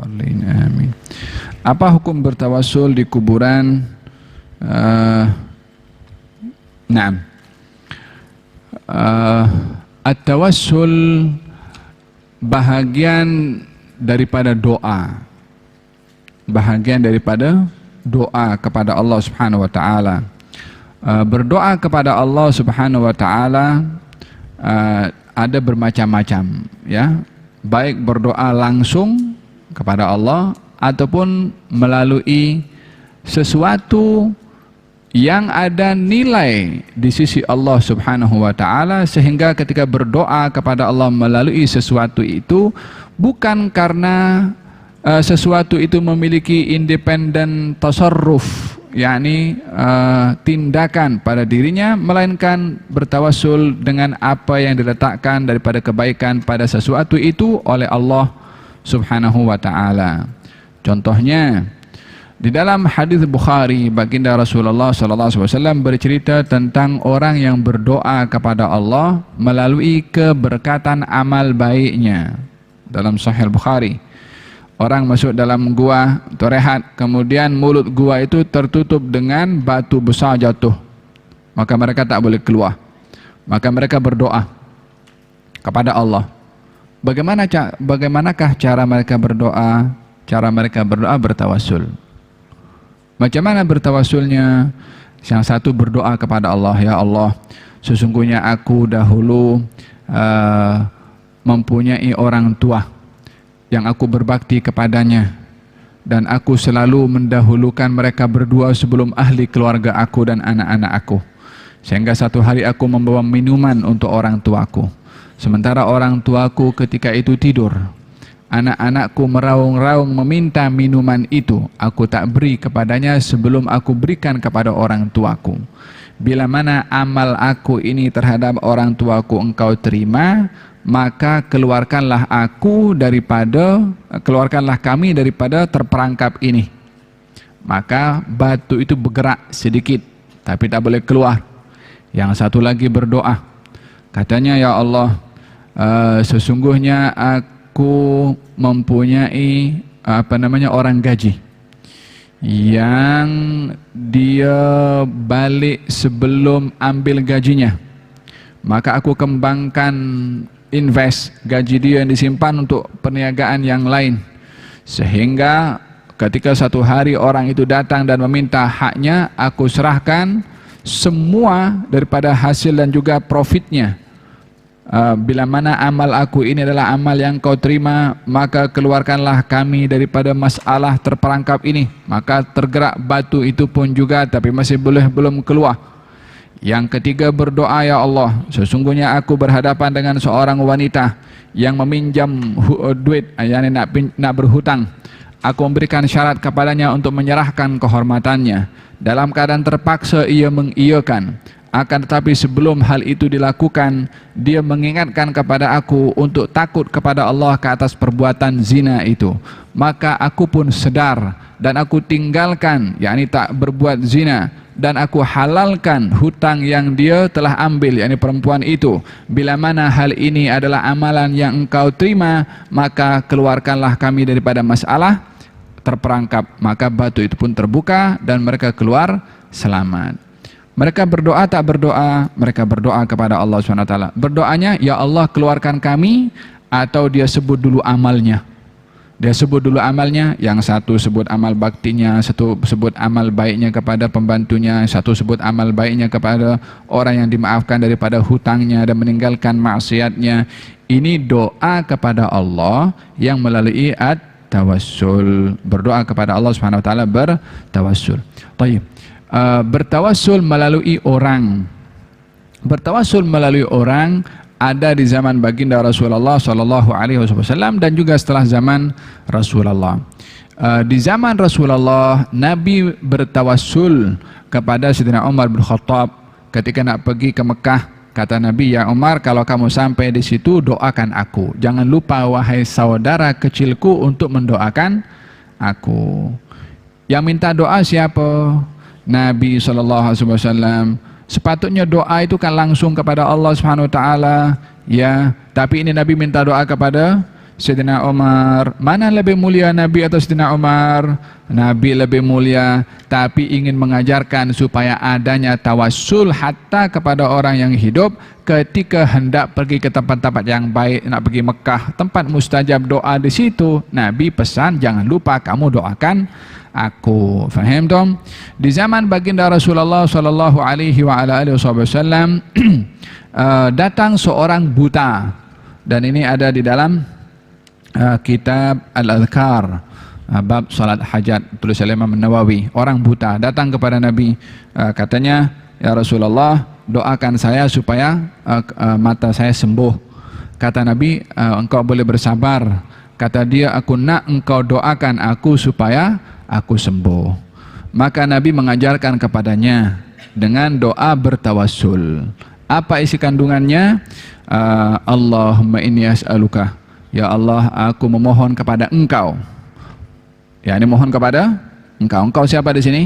dhalin. Amin. Apa hukum bertawassul di kuburan? Naam. At-tawassul bahagian daripada doa. Bahagian daripada doa kepada Allah Subhanahu wa taala. Berdoa kepada Allah Subhanahu wa taala ada bermacam-macam, ya. Baik berdoa langsung kepada Allah ataupun melalui sesuatu yang ada nilai di sisi Allah Subhanahu wa taala, sehingga ketika berdoa kepada Allah melalui sesuatu itu bukan karena sesuatu itu memiliki independen tasarruf, yakni tindakan pada dirinya, melainkan bertawassul dengan apa yang diletakkan daripada kebaikan pada sesuatu itu oleh Allah Subhanahu wa taala. Contohnya di dalam hadis Bukhari, baginda Rasulullah sallallahu alaihi wasallam bercerita tentang orang yang berdoa kepada Allah melalui keberkatan amal baiknya. Dalam Sahih Bukhari, orang masuk dalam gua untuk rehat, kemudian mulut gua itu tertutup dengan batu besar jatuh, maka mereka tak boleh keluar. Maka mereka berdoa kepada Allah. Bagaimanakah cara mereka berdoa? Cara mereka berdoa bertawassul. Macam mana bertawassulnya? Yang satu berdoa kepada Allah, ya Allah, sesungguhnya aku dahulu mempunyai orang tua yang aku berbakti kepadanya, dan aku selalu mendahulukan mereka berdua sebelum ahli keluarga aku dan anak-anak aku, sehingga satu hari aku membawa minuman untuk orang tuaku. Sementara orang tuaku ketika itu tidur, anak-anakku meraung-raung meminta minuman itu, aku tak beri kepadanya sebelum aku berikan kepada orang tuaku. Bila mana amal aku ini terhadap orang tuaku engkau terima, maka keluarkanlah kami daripada terperangkap ini. Maka batu itu bergerak sedikit, tapi tak boleh keluar. Yang satu lagi berdoa, katanya, ya Allah, sesungguhnya aku mempunyai orang gaji yang dia balik sebelum ambil gajinya, maka aku kembangkan invest gaji dia yang disimpan untuk perniagaan yang lain, sehingga ketika satu hari orang itu datang dan meminta haknya, aku serahkan semua daripada hasil dan juga profitnya. Bila mana amal aku ini adalah amal yang kau terima, maka keluarkanlah kami daripada masalah terperangkap ini. Maka tergerak batu itu pun juga, tapi masih belum keluar. Yang ketiga berdoa, ya Allah, sesungguhnya aku berhadapan dengan seorang wanita yang meminjam duit, yang nak berhutang. Aku memberikan syarat kepadanya untuk menyerahkan kehormatannya. Dalam keadaan terpaksa ia mengiyakan. Akan tetapi sebelum hal itu dilakukan, dia mengingatkan kepada aku untuk takut kepada Allah ke atas perbuatan zina itu. Maka aku pun sedar dan aku tinggalkan, yakni tak berbuat zina, dan aku halalkan hutang yang dia telah ambil, yakni perempuan itu. Bila mana hal ini adalah amalan yang engkau terima, maka keluarkanlah kami daripada masalah terperangkap. Maka batu itu pun terbuka dan mereka keluar selamat. Mereka berdoa tak berdoa? Mereka berdoa kepada Allah SWT. Berdoanya, ya Allah keluarkan kami, atau dia sebut dulu amalnya. Dia sebut dulu amalnya, yang satu sebut amal baktinya, satu sebut amal baiknya kepada pembantunya, satu sebut amal baiknya kepada orang yang dimaafkan daripada hutangnya dan meninggalkan maksiatnya. Ini doa kepada Allah yang melalui at-tawassul. Berdoa kepada Allah SWT bertawassul. Baik. Bertawassul melalui orang. Bertawassul melalui orang ada di zaman baginda Rasulullah sallallahu alaihi wasallam dan juga setelah zaman Rasulullah. Di zaman Rasulullah, Nabi bertawassul kepada Sayyidina Umar bin Khattab ketika nak pergi ke Mekah. Kata Nabi, ya Umar, kalau kamu sampai di situ doakan aku. Jangan lupa wahai saudara kecilku untuk mendoakan aku. Yang minta doa siapa? Nabi SAW. Sepatutnya doa itu kan langsung kepada Allah Subhanahu Wa Taala, ya. Tapi ini Nabi minta doa kepada Sayyidina Umar. Mana lebih mulia, Nabi atau Sayyidina Umar? Nabi lebih mulia, tapi ingin mengajarkan supaya adanya tawassul hatta kepada orang yang hidup ketika hendak pergi ke tempat-tempat yang baik, nak pergi Mekah, tempat mustajab doa di situ. Nabi pesan, jangan lupa kamu doakan aku. Faham dong? Di zaman baginda Rasulullah sallallahu alaihi wa ala alihi wasallam datang seorang buta, dan ini ada di dalam kitab Al-Adhkar, bab salat hajat, tulis oleh Imam Nawawi. Orang buta datang kepada Nabi, katanya, ya Rasulullah, doakan saya supaya mata saya sembuh. Kata Nabi, engkau boleh bersabar. Kata dia, aku nak engkau doakan aku supaya aku sembuh. Maka Nabi mengajarkan kepadanya dengan doa bertawassul. Apa isi kandungannya? Allahumma inni as'aluka, ya Allah, aku memohon kepada engkau. Ya, ini mohon kepada engkau. Engkau siapa di sini?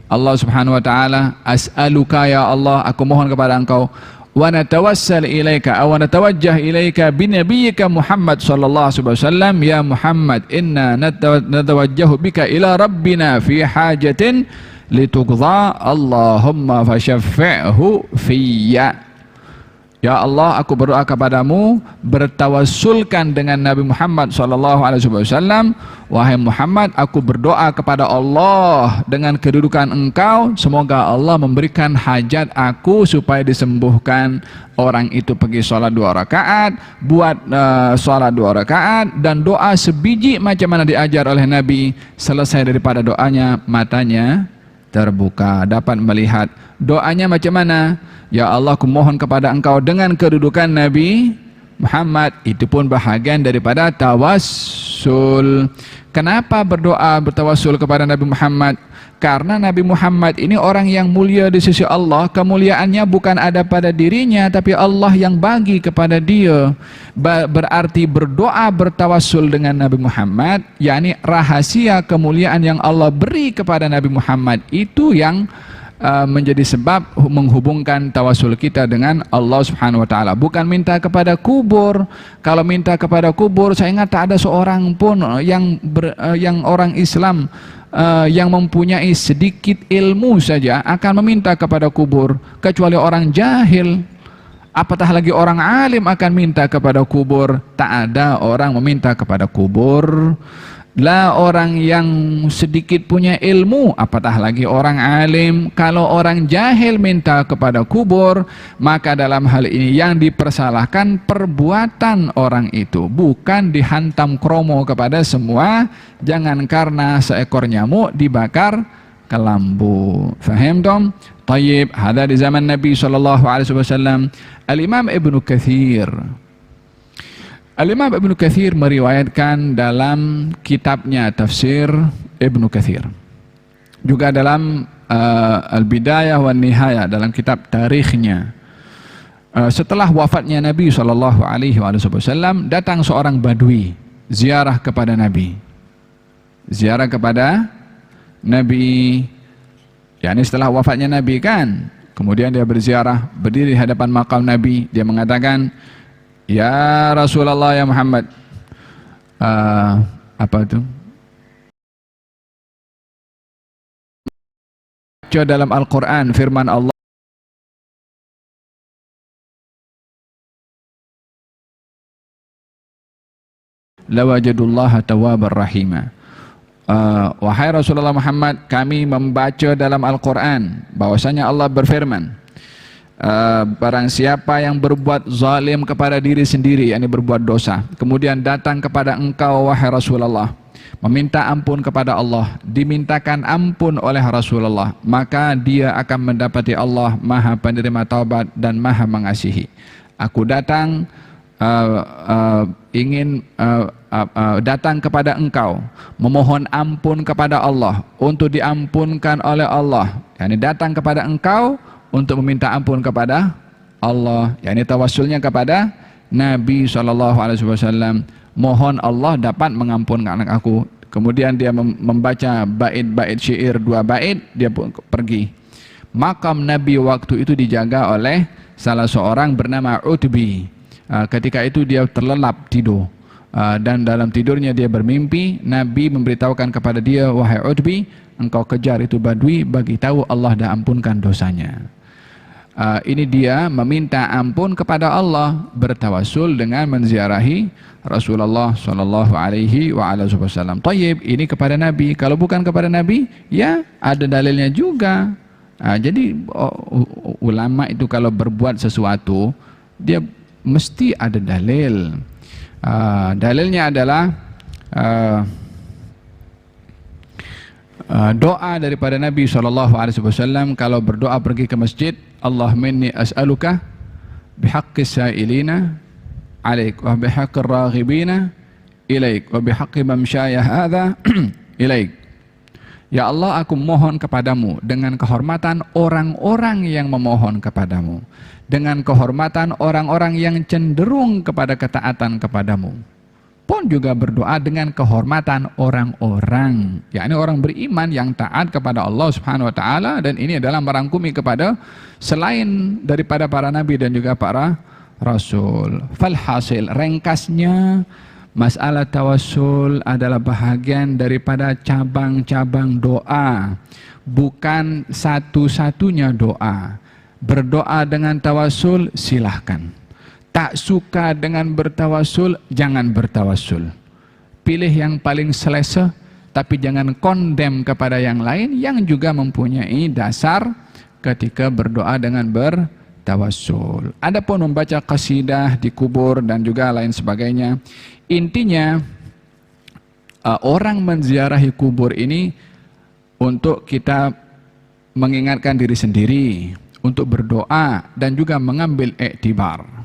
Allah Subhanahu wa taala. As'aluka, ya Allah, aku mohon kepada engkau. Wa natawassal ilaika aw natawajjah ilaika bi nabiyyika Muhammad sallallahu alaihi wasallam. Ya Muhammad, inna natawajjahu bika ila rabbina fi hajatin lituqdha, Allahumma fashaffi'hu fiyya. Ya Allah, aku berdoa kepadamu, bertawassulkan dengan Nabi Muhammad SAW. Wahai Muhammad, aku berdoa kepada Allah dengan kedudukan engkau, semoga Allah memberikan hajat aku supaya disembuhkan. Orang itu pergi sholat 2 rakaat, buat sholat 2 rakaat, dan doa sebiji macam mana diajar oleh Nabi. Selesai daripada doanya, matanya terbuka, dapat melihat. Doanya macam mana? Ya Allah, aku mohon kepada engkau dengan kedudukan Nabi Muhammad. Itu pun bahagian daripada tawassul. Kenapa berdoa bertawassul kepada Nabi Muhammad? Karena Nabi Muhammad ini orang yang mulia di sisi Allah. Kemuliaannya bukan ada pada dirinya, tapi Allah yang bagi kepada dia. Berarti berdoa bertawassul dengan Nabi Muhammad, yakni rahasia kemuliaan yang Allah beri kepada Nabi Muhammad, itu yang menjadi sebab menghubungkan tawasul kita dengan Allah Subhanahu wa taala. Bukan minta kepada kubur. Kalau minta kepada kubur, saya ingat tak ada seorang pun yang orang Islam yang mempunyai sedikit ilmu saja akan meminta kepada kubur, kecuali orang jahil. Apatah lagi orang alim akan minta kepada kubur. Tak ada orang meminta kepada kubur. Lah orang yang sedikit punya ilmu, apatah lagi orang alim. Kalau orang jahil minta kepada kubur, maka dalam hal ini yang dipersalahkan perbuatan orang itu, bukan dihantam kromo kepada semua. Jangan karena seekor nyamuk dibakar kelambu. Faham dong? Tayyib, ada di zaman Nabi SAW. Al-Imam Ibnu Katsir, Al-Imam Ibnu Katsir meriwayatkan dalam kitabnya Tafsir Ibnu Katsir, juga dalam Al-Bidayah wan Nihayah, dalam kitab tarikhnya, setelah wafatnya Nabi SAW, datang seorang badui ziarah kepada Nabi. Ziarah kepada Nabi, yakni setelah wafatnya Nabi kan. Kemudian dia berziarah, berdiri di hadapan makam Nabi. Dia mengatakan, ya Rasulullah, ya Muhammad, apa itu? Baca dalam Al-Quran firman Allah, lawajadullaha tawwabar rahima. Wahai Rasulullah Muhammad, kami membaca dalam Al-Quran bahwasanya Allah berfirman, barang siapa yang berbuat zalim kepada diri sendiri, yakni berbuat dosa, kemudian datang kepada engkau wahai Rasulullah, meminta ampun kepada Allah, dimintakan ampun oleh Rasulullah, maka dia akan mendapati Allah Maha Penerima Taubat dan Maha Mengasihi. Aku datang ingin datang kepada engkau, memohon ampun kepada Allah, untuk diampunkan oleh Allah, yakni datang kepada engkau untuk meminta ampun kepada Allah, yakni tawassulnya kepada Nabi SAW. Mohon Allah dapat mengampunkan aku. Kemudian dia membaca bait-bait syair, 2 bait, dia pun pergi. Makam Nabi waktu itu dijaga oleh salah seorang bernama Utbi. Ketika itu dia terlelap tidur. dan dalam tidurnya dia bermimpi, Nabi memberitahukan kepada dia, wahai Utbi, engkau kejar itu badui, bagi tahu Allah dah ampunkan dosanya. Ini dia meminta ampun kepada Allah, bertawasul dengan menziarahi Rasulullah sallallahu alaihi wasallam. Tayyib, ini kepada Nabi. Kalau bukan kepada Nabi, ya ada dalilnya juga. Jadi ulama itu kalau berbuat sesuatu, dia mesti ada dalil. Dalilnya adalah doa daripada Nabi SAW kalau berdoa pergi ke masjid, Allahumma inni as'aluka bihaqqi sa'ilina alaik wa bihaqqi raghibina ilaik wa bihaqqi mamsyaya hadha ilaik. Ya Allah, aku mohon kepadamu dengan kehormatan orang-orang yang memohon kepadamu, dengan kehormatan orang-orang yang cenderung kepada ketaatan kepadamu. Pun juga berdoa dengan kehormatan orang-orang, yakni orang beriman yang taat kepada Allah Subhanahu wa taala, dan ini adalah merangkumi kepada selain daripada para nabi dan juga para rasul. Falhasil, ringkasnya, masalah tawassul adalah bahagian daripada cabang-cabang doa, bukan satu-satunya doa. Berdoa dengan tawassul silahkan. Tak suka dengan bertawasul, jangan bertawasul. Pilih yang paling selesa, tapi jangan kondem kepada yang lain yang juga mempunyai dasar ketika berdoa dengan bertawasul. Adapun membaca qasidah di kubur dan juga lain sebagainya, intinya orang menziarahi kubur ini untuk kita mengingatkan diri sendiri, untuk berdoa dan juga mengambil iktibar.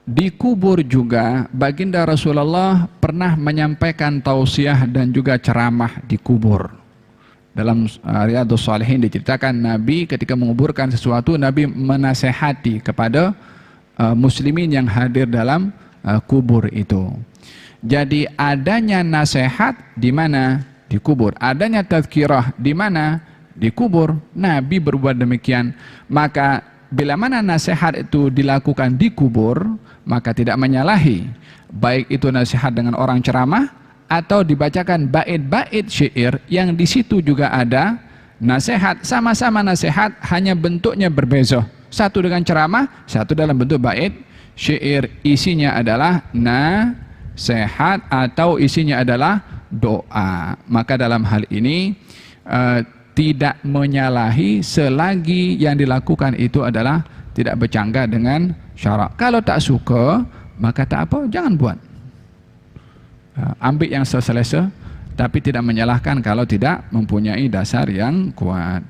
Di kubur juga baginda Rasulullah pernah menyampaikan tausiah dan juga ceramah di kubur. Dalam Riyadhus Shalihin diceritakan Nabi ketika menguburkan sesuatu, Nabi menasehati kepada muslimin yang hadir dalam kubur itu. Jadi adanya nasihat di mana? Di kubur. Adanya tazkirah di mana? Di kubur. Nabi berbuat demikian. Maka bila mana nasihat itu dilakukan di kubur, maka tidak menyalahi, baik itu nasihat dengan orang ceramah atau dibacakan bait-bait syair yang di situ juga ada nasihat, sama-sama nasihat, hanya bentuknya berbeza. Satu dengan ceramah, satu dalam bentuk bait syair, isinya adalah nasihat atau isinya adalah doa. Maka dalam hal ini tidak menyalahi selagi yang dilakukan itu adalah tidak bercanggah dengan syarak. Kalau tak suka, maka tak apa, jangan buat. Ambil yang selesa, tapi tidak menyalahkan kalau tidak mempunyai dasar yang kuat.